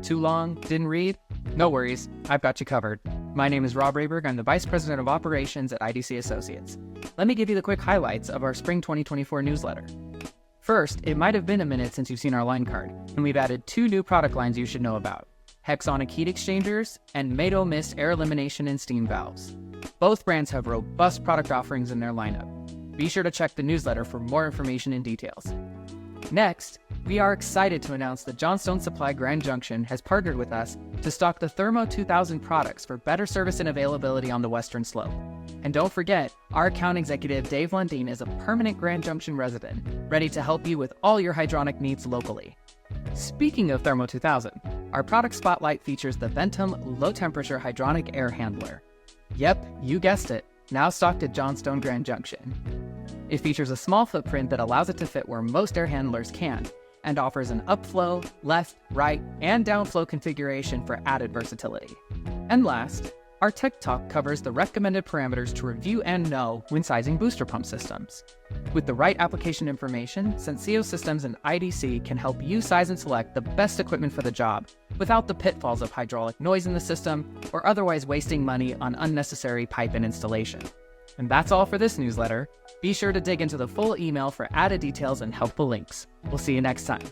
too long, didn't read? No worries, I've got you covered. My name is Rob Rayberg. I'm the Vice President of Operations at IDC Associates. Let me give you the quick highlights of our Spring 2024 newsletter. First, it might have been a minute since you've seen our line card, and we've added 2 new product lines you should know about: Hexonic heat exchangers and Mado Mist air elimination and steam valves. Both brands have robust product offerings in their lineup. Be sure to check the newsletter for more information and details. Next, we are excited to announce that Johnstone Supply Grand Junction has partnered with us to stock the Thermo 2000 products for better service and availability on the Western Slope. And don't forget, our account executive Dave Lundeen is a permanent Grand Junction resident, ready to help you with all your hydronic needs locally. Speaking of Thermo 2000, our product spotlight features the Ventum low-temperature hydronic air handler. Yep, you guessed it, now stocked at Johnstone Grand Junction. It features a small footprint that allows it to fit where most air handlers can, and offers an upflow, left, right, and downflow configuration for added versatility. And last, our Tech Talk covers the recommended parameters to review and know when sizing booster pump systems. With the right application information, Senseo Systems and IDC can help you size and select the best equipment for the job without the pitfalls of hydraulic noise in the system or otherwise wasting money on unnecessary pipe and installation. And that's all for this newsletter. Be sure to dig into the full email for added details and helpful links. We'll see you next time.